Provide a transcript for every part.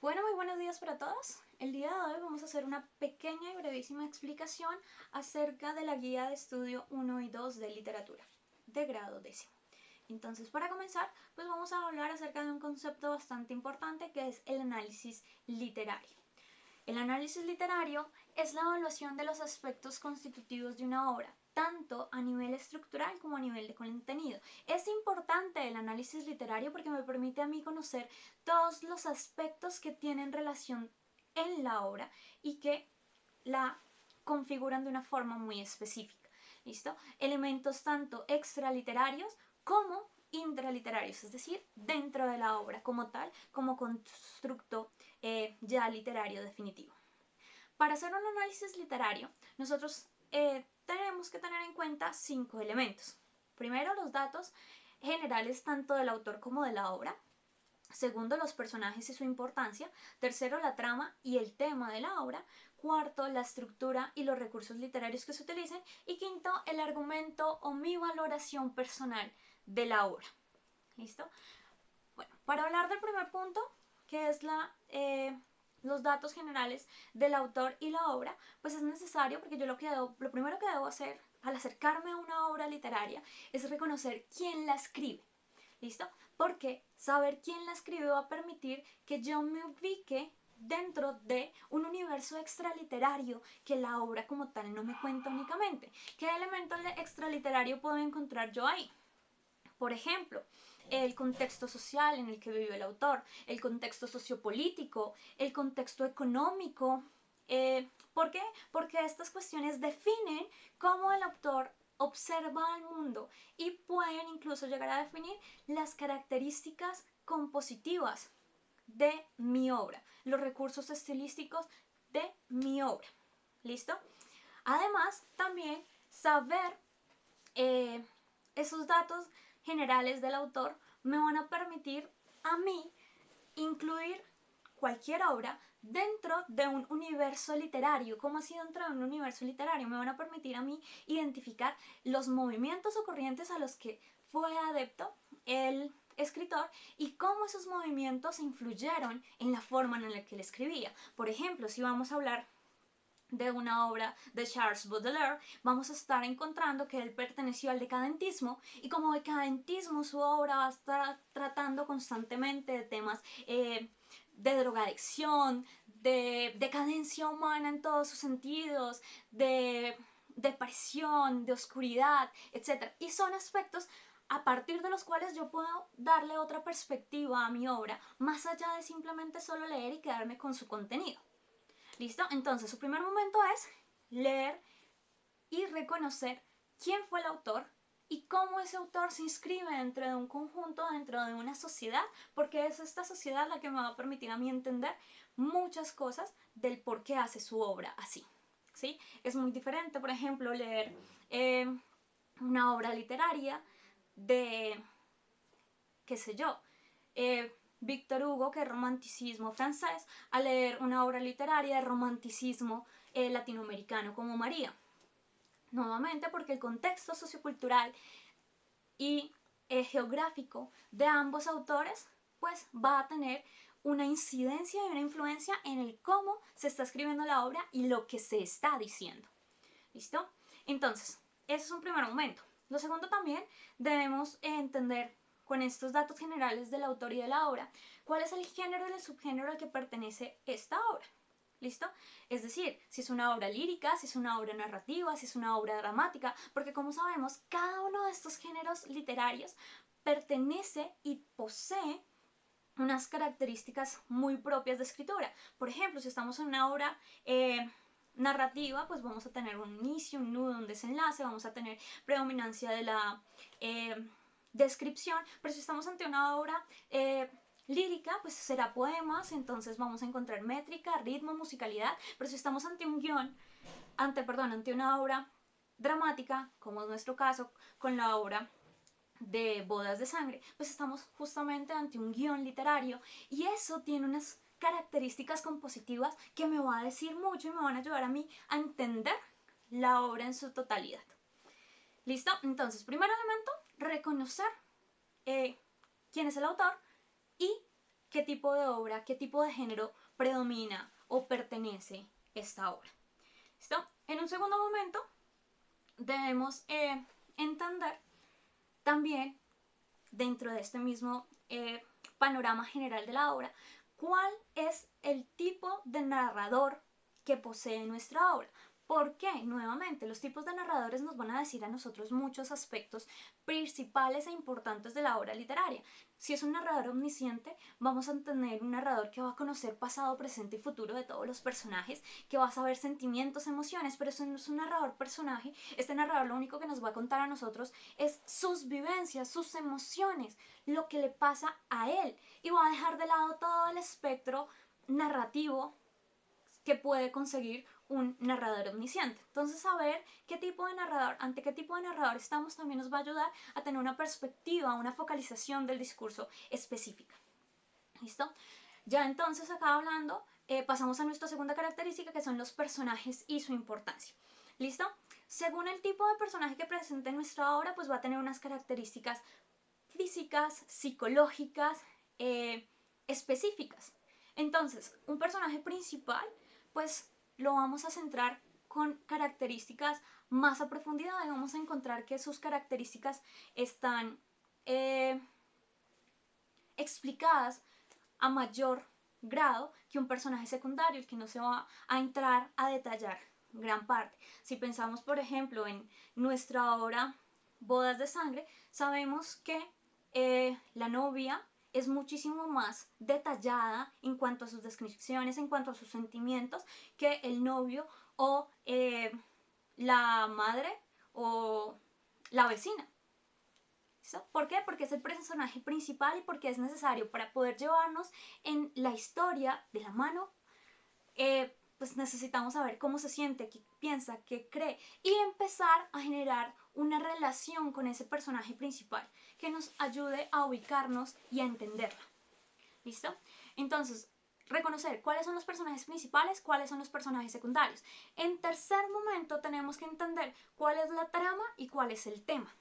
Bueno, muy buenos días para todos. El día de hoy vamos a hacer una pequeña y brevísima explicación acerca de la guía de estudio 1 y 2 de literatura, de grado décimo. Entonces, para comenzar, pues vamos a hablar acerca de un concepto bastante importante que es el análisis literario. El análisis literario es la evaluación de los aspectos constitutivos de una obra, tanto a nivel estructural como a nivel de contenido. Es importante el análisis literario porque me permite a mí conocer todos los aspectos que tienen relación en la obra y que la configuran de una forma muy específica. ¿Listo? Elementos tanto extraliterarios como intraliterarios, es decir, dentro de la obra como tal, como constructo ya literario definitivo. Para hacer un análisis literario, nosotros tenemos que tener en cuenta 5 elementos. Primero, los datos generales tanto del autor como de la obra. Segundo, los personajes y su importancia. Tercero, la trama y el tema de la obra. Cuarto, la estructura y los recursos literarios que se utilicen. Y quinto, el argumento o mi valoración personal de la obra. ¿Listo? Bueno, para hablar del primer punto, que es los datos generales del autor y la obra, pues es necesario porque yo lo primero que debo hacer al acercarme a una obra literaria es reconocer quién la escribe. ¿Listo? Porque saber quién la escribe va a permitir que yo me ubique dentro de un universo extraliterario que la obra como tal no me cuenta únicamente. ¿Qué elemento extraliterario puedo encontrar yo ahí? Por ejemplo, el contexto social en el que vivió el autor, el contexto sociopolítico, el contexto económico. ¿Por qué? Porque estas cuestiones definen cómo el autor observa al mundo y pueden incluso llegar a definir las características compositivas de mi obra, los recursos estilísticos de mi obra. ¿Listo? Además, también saber esos datos generales del autor me van a permitir a mí incluir cualquier obra dentro de un universo literario. ¿Cómo así dentro de un universo literario? Me van a permitir a mí identificar los movimientos o corrientes a los que fue adepto el escritor y cómo esos movimientos influyeron en la forma en la que él escribía. Por ejemplo, si vamos a hablar de una obra de Charles Baudelaire, vamos a estar encontrando que él perteneció al decadentismo y como decadentismo su obra va a estar tratando constantemente de temas de drogadicción, de decadencia humana en todos sus sentidos, de depresión, de oscuridad, etc. Y son aspectos a partir de los cuales yo puedo darle otra perspectiva a mi obra, más allá de simplemente solo leer y quedarme con su contenido. ¿Listo? Entonces, su primer momento es leer y reconocer quién fue el autor y cómo ese autor se inscribe dentro de un conjunto, dentro de una sociedad, porque es esta sociedad la que me va a permitir a mí entender muchas cosas del por qué hace su obra así. ¿Sí? Es muy diferente, por ejemplo, leer una obra literaria de, qué sé yo, Víctor Hugo, que es romanticismo francés, a leer una obra literaria de romanticismo latinoamericano como María. Nuevamente porque el contexto sociocultural y geográfico de ambos autores pues va a tener una incidencia y una influencia en el cómo se está escribiendo la obra y lo que se está diciendo. ¿Listo? Entonces, ese es un primer momento. Lo segundo también debemos entender con estos datos generales del autor y de la obra, cuál es el género y el subgénero al que pertenece esta obra. ¿Listo? Es decir, si es una obra lírica, si es una obra narrativa, si es una obra dramática, porque como sabemos, cada uno de estos géneros literarios pertenece y posee unas características muy propias de escritura. Por ejemplo, si estamos en una obra narrativa, pues vamos a tener un inicio, un nudo, un desenlace, vamos a tener predominancia de la descripción, pero si estamos ante una obra lírica, pues será poemas, entonces vamos a encontrar métrica, ritmo, musicalidad, pero si estamos ante un guión, ante una obra dramática, como es nuestro caso con la obra de Bodas de Sangre, pues estamos justamente ante un guión literario y eso tiene unas características compositivas que me va a decir mucho y me van a ayudar a mí a entender la obra en su totalidad. ¿Listo? Entonces, primer elemento, reconocer quién es el autor y qué tipo de obra, qué tipo de género predomina o pertenece esta obra. ¿Listo? En un segundo momento debemos entender también, dentro de este mismo panorama general de la obra, cuál es el tipo de narrador que posee nuestra obra. ¿Por qué? Nuevamente, los tipos de narradores nos van a decir a nosotros muchos aspectos principales e importantes de la obra literaria. Si es un narrador omnisciente, vamos a tener un narrador que va a conocer pasado, presente y futuro de todos los personajes, que va a saber sentimientos, emociones, pero eso no es un narrador personaje. Este narrador lo único que nos va a contar a nosotros es sus vivencias, sus emociones, lo que le pasa a él, y va a dejar de lado todo el espectro narrativo que puede conseguir un narrador omnisciente. Entonces, saber qué tipo de narrador, ante qué tipo de narrador estamos, también nos va a ayudar a tener una perspectiva, una focalización del discurso específica. ¿Listo? Ya entonces, acá hablando, pasamos a nuestra segunda característica, que son los personajes y su importancia. ¿Listo? Según el tipo de personaje que presente en nuestra obra, pues va a tener unas características físicas, psicológicas, específicas. Entonces, un personaje principal, pues lo vamos a centrar con características más a profundidad y vamos a encontrar que sus características están explicadas a mayor grado que un personaje secundario, el que no se va a entrar a detallar gran parte. Si pensamos, por ejemplo, en nuestra obra Bodas de Sangre, sabemos que la novia es muchísimo más detallada en cuanto a sus descripciones, en cuanto a sus sentimientos, que el novio o la madre o la vecina. ¿Listo? ¿Por qué? Porque es el personaje principal y porque es necesario para poder llevarnos en la historia de la mano. Pues necesitamos saber cómo se siente, qué piensa, qué cree y empezar a generar una relación con ese personaje principal que nos ayude a ubicarnos y a entenderla. ¿Listo? Entonces, reconocer cuáles son los personajes principales, cuáles son los personajes secundarios. En tercer momento tenemos que entender cuál es la trama y cuál es el tema.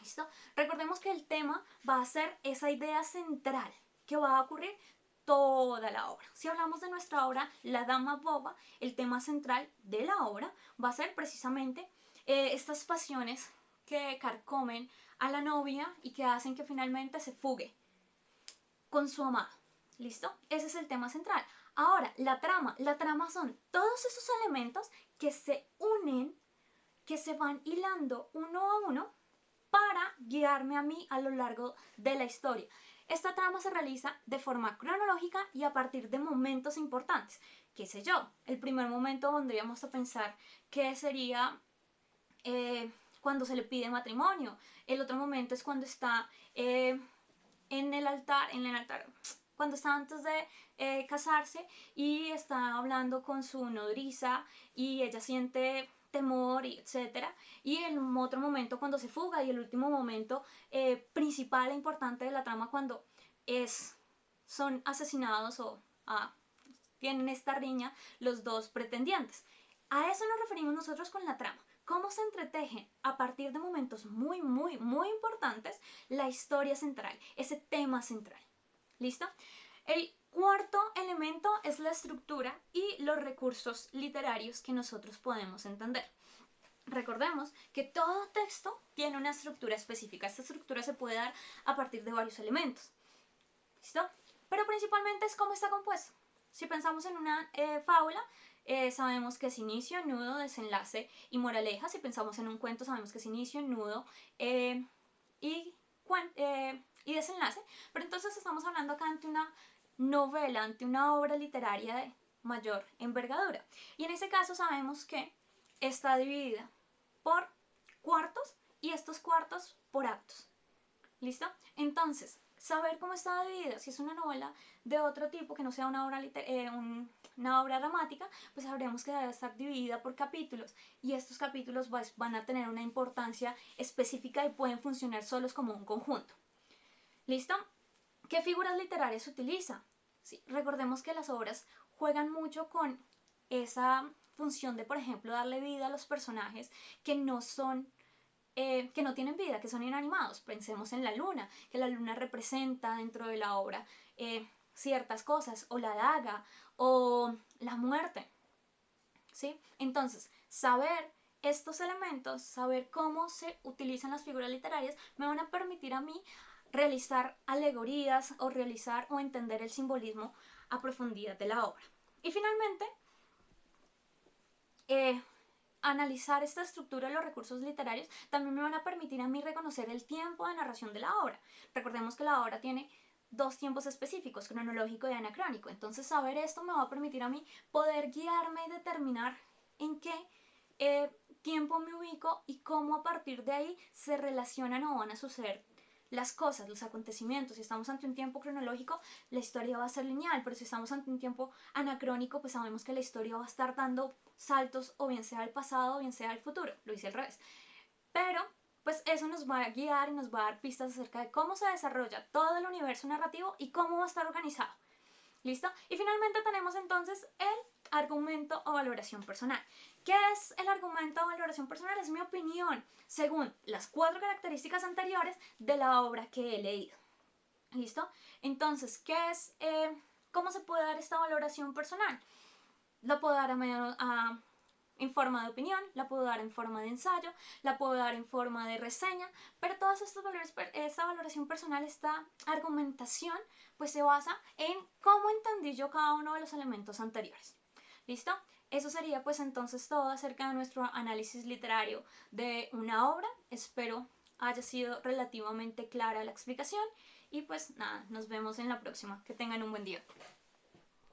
¿Listo? Recordemos que el tema va a ser esa idea central que va a ocurrir toda la obra. Si hablamos de nuestra obra La Dama Boba, el tema central de la obra va a ser precisamente estas pasiones que carcomen a la novia y que hacen que finalmente se fugue con su amado. ¿Listo? Ese es el tema central. Ahora, la trama son todos esos elementos que se unen, que se van hilando uno a uno para guiarme a mí a lo largo de la historia. Esta trama se realiza de forma cronológica y a partir de momentos importantes. ¿Qué sé yo? El primer momento pondríamos a pensar que sería cuando se le pide matrimonio. El otro momento es cuando está en el altar, cuando está antes de casarse y está hablando con su nodriza y ella siente temor, y etcétera. Y en otro momento cuando se fuga, y el último momento principal e importante de la trama cuando son asesinados o tienen esta riña los dos pretendientes. A eso nos referimos nosotros con la trama. Cómo se entreteje a partir de momentos muy, muy, muy importantes la historia central, ese tema central. ¿Listo? El cuarto elemento es la estructura y los recursos literarios que nosotros podemos entender. Recordemos que todo texto tiene una estructura específica. Esta estructura se puede dar a partir de varios elementos. ¿Listo? Pero principalmente es cómo está compuesto. Si pensamos en una fábula, sabemos que es inicio, nudo, desenlace y moraleja. Si pensamos en un cuento, sabemos que es inicio, nudo y desenlace. Pero entonces estamos hablando acá ante una novela, ante una obra literaria de mayor envergadura. Y en ese caso sabemos que está dividida por cuartos y estos cuartos por actos. ¿Listo? Entonces, saber cómo está dividida, si es una novela de otro tipo que no sea una obra dramática, pues sabremos que debe estar dividida por capítulos y estos capítulos pues, van a tener una importancia específica y pueden funcionar solos como un conjunto. ¿Listo? ¿Qué figuras literarias se utiliza? Sí, recordemos que las obras juegan mucho con esa función de, por ejemplo, darle vida a los personajes que no tienen vida, que son inanimados. Pensemos en la luna, que la luna representa dentro de la obra ciertas cosas, o la daga, o la muerte, ¿sí? Entonces, saber estos elementos, saber cómo se utilizan las figuras literarias, me van a permitir a mí realizar alegorías o realizar o entender el simbolismo a profundidad de la obra. Y finalmente, analizar esta estructura de los recursos literarios también me van a permitir a mí reconocer el tiempo de narración de la obra. Recordemos que la obra tiene dos tiempos específicos, cronológico y anacrónico. Entonces saber esto me va a permitir a mí poder guiarme y determinar en qué tiempo me ubico y cómo a partir de ahí se relacionan o van a suceder las cosas, los acontecimientos. Si estamos ante un tiempo cronológico, la historia va a ser lineal, pero si estamos ante un tiempo anacrónico, pues sabemos que la historia va a estar dando saltos o bien sea al pasado o bien sea al futuro. Lo hice al revés. Pero pues eso nos va a guiar y nos va a dar pistas acerca de cómo se desarrolla todo el universo narrativo y cómo va a estar organizado. ¿Listo? Y finalmente tenemos entonces el argumento o valoración personal. ¿Qué es el argumento o valoración personal? Es mi opinión según las 4 características anteriores de la obra que he leído. ¿Listo? Entonces, ¿qué es, cómo se puede dar esta valoración personal? Lo puedo dar en forma de opinión, la puedo dar en forma de ensayo, la puedo dar en forma de reseña, pero todos estos valores, esta valoración personal, esta argumentación, pues se basa en cómo entendí yo cada uno de los elementos anteriores. ¿Listo? Eso sería pues entonces todo acerca de nuestro análisis literario de una obra. Espero haya sido relativamente clara la explicación y pues nada, nos vemos en la próxima. Que tengan un buen día.